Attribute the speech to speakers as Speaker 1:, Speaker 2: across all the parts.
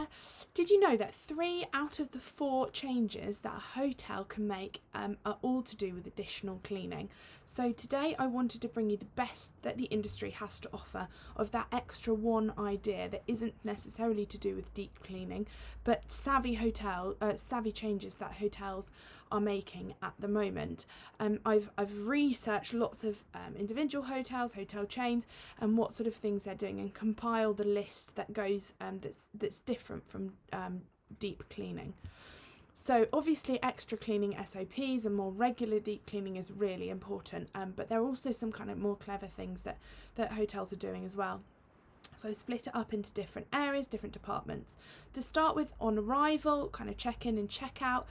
Speaker 1: there. Did you know that 3 out of the 4 changes that a hotel can make are all to do with additional cleaning? So today I wanted to bring you the best that the industry has to offer of that extra one idea that isn't necessarily to do with deep cleaning, but savvy changes that hotels are making at the moment. I've researched lots of individual hotels, hotel chains, and what sort of things they're doing, and compiled a list that goes that's different from deep cleaning. So obviously extra cleaning SOPs and more regular deep cleaning is really important, but there are also some kind of more clever things that hotels are doing as well. So I split it up into different areas, different departments. To start with, on arrival, kind of check-in and check-out,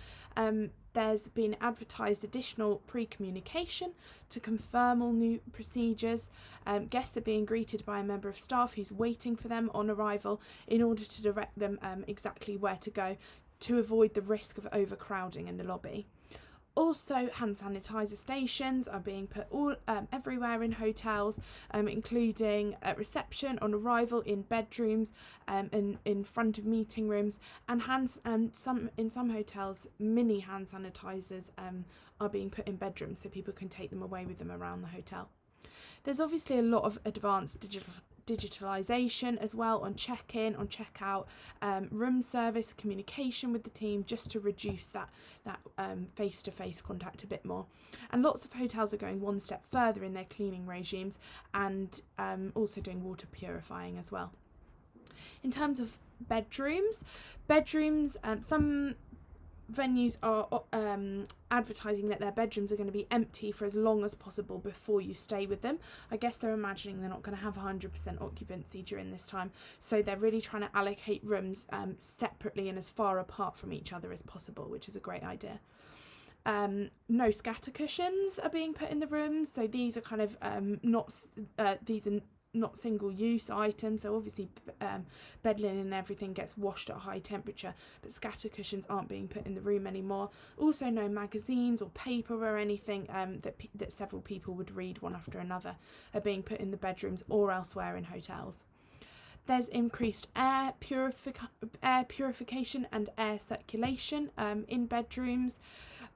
Speaker 1: there's been advertised additional pre-communication to confirm all new procedures. Guests are being greeted by a member of staff who's waiting for them on arrival in order to direct them exactly where to go to avoid the risk of overcrowding in the lobby. Also, hand sanitizer stations are being put everywhere in hotels, including at reception, on arrival, in bedrooms, and in front of meeting rooms, and in some hotels, mini hand sanitizers are being put in bedrooms so people can take them away with them around the hotel. There's obviously a lot of advanced digitalisation as well on check-in, on check-out, room service, communication with the team, just to reduce that face-to-face contact a bit more. And lots of hotels are going one step further in their cleaning regimes, and also doing water purifying as well. In terms of bedrooms, some venues are advertising that their bedrooms are going to be empty for as long as possible before you stay with them. I guess they're imagining they're not going to have 100% occupancy during this time, so they're really trying to allocate rooms separately and as far apart from each other as possible, which is a great idea. No scatter cushions are being put in the rooms, so these are kind of not single-use items, so obviously bed linen and everything gets washed at a high temperature, but scatter cushions aren't being put in the room anymore. Also, no magazines or paper or anything that several people would read one after another are being put in the bedrooms or elsewhere in hotels. There's increased air purification and air circulation in bedrooms.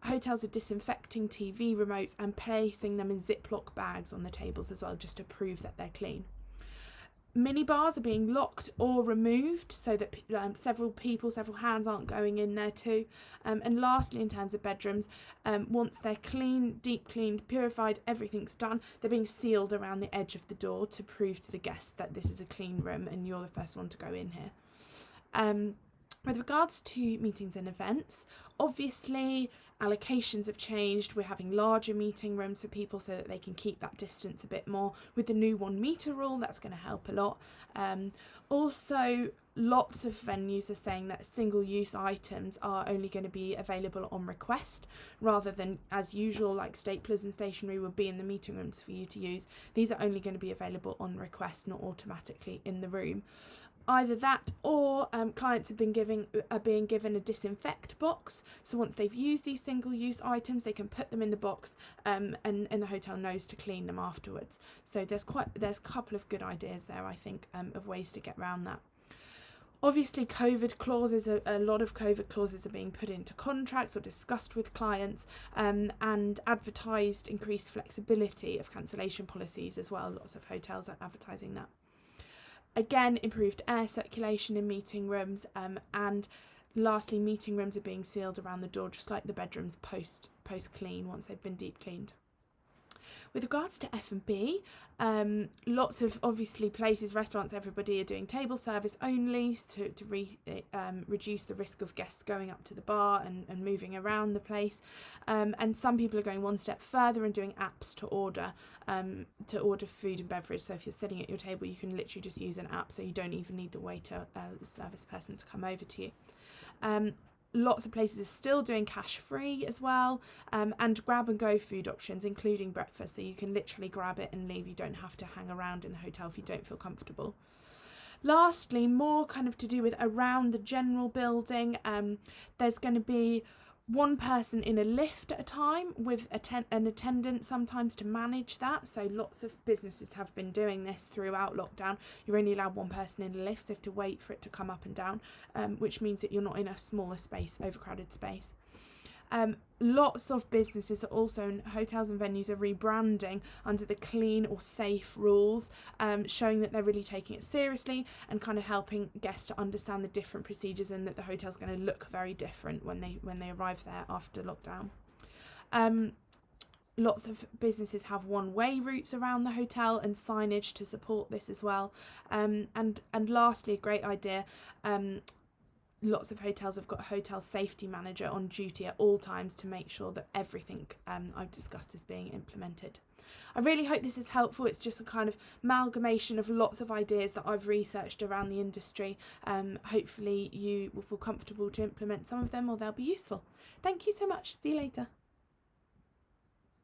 Speaker 1: Hotels are disinfecting TV remotes and placing them in Ziploc bags on the tables as well, just to prove that they're clean. Minibars are being locked or removed so that several hands aren't going in there too. And lastly, in terms of bedrooms, once they're clean, deep cleaned, purified, everything's done, they're being sealed around the edge of the door to prove to the guests that this is a clean room and you're the first one to go in here. With regards to meetings and events, obviously allocations have changed. We're having larger meeting rooms for people so that they can keep that distance a bit more. With the new 1 metre rule, that's going to help a lot. Also, lots of venues are saying that single-use items are only going to be available on request, rather than as usual, like staplers and stationery would be in the meeting rooms for you to use. These are only going to be available on request, not automatically in the room. Either that, or clients are being given a disinfect box. So once they've used these single-use items, they can put them in the box, and the hotel knows to clean them afterwards. So there's a couple of good ideas there, I think, of ways to get around that. Obviously, a lot of COVID clauses are being put into contracts or discussed with clients, and advertised increased flexibility of cancellation policies as well. Lots of hotels are advertising that. Again, improved air circulation in meeting rooms, and lastly, meeting rooms are being sealed around the door, just like the bedrooms post clean once they've been deep cleaned. With regards to F&B, lots of obviously places, restaurants, everybody are doing table service only to reduce the risk of guests going up to the bar and moving around the place. And some people are going one step further and doing apps to order food and beverage. So if you're sitting at your table, you can literally just use an app, so you don't even need the waiter service person to come over to you. Lots of places are still doing cash free as well, and grab and go food options, including breakfast, so you can literally grab it and leave. You don't have to hang around in the hotel if you don't feel comfortable. Lastly, more kind of to do with around the general building, there's going to be one person in a lift at a time with an attendant sometimes to manage that. So lots of businesses have been doing this throughout lockdown. You're only allowed one person in a lift, so you have to wait for it to come up and down, which means that you're not in a smaller space, overcrowded space. Lots of businesses are also, hotels and venues are rebranding under the clean or safe rules, showing that they're really taking it seriously and kind of helping guests to understand the different procedures, and that the hotel's going to look very different when they arrive there after lockdown. Lots of businesses have one-way routes around the hotel and signage to support this as well. And lastly, a great idea, lots of hotels have got a hotel safety manager on duty at all times to make sure that everything I've discussed is being implemented. I really hope this is helpful. It's just a kind of amalgamation of lots of ideas that I've researched around the industry. Hopefully you will feel comfortable to implement some of them, or they'll be useful. Thank you so much. See you later.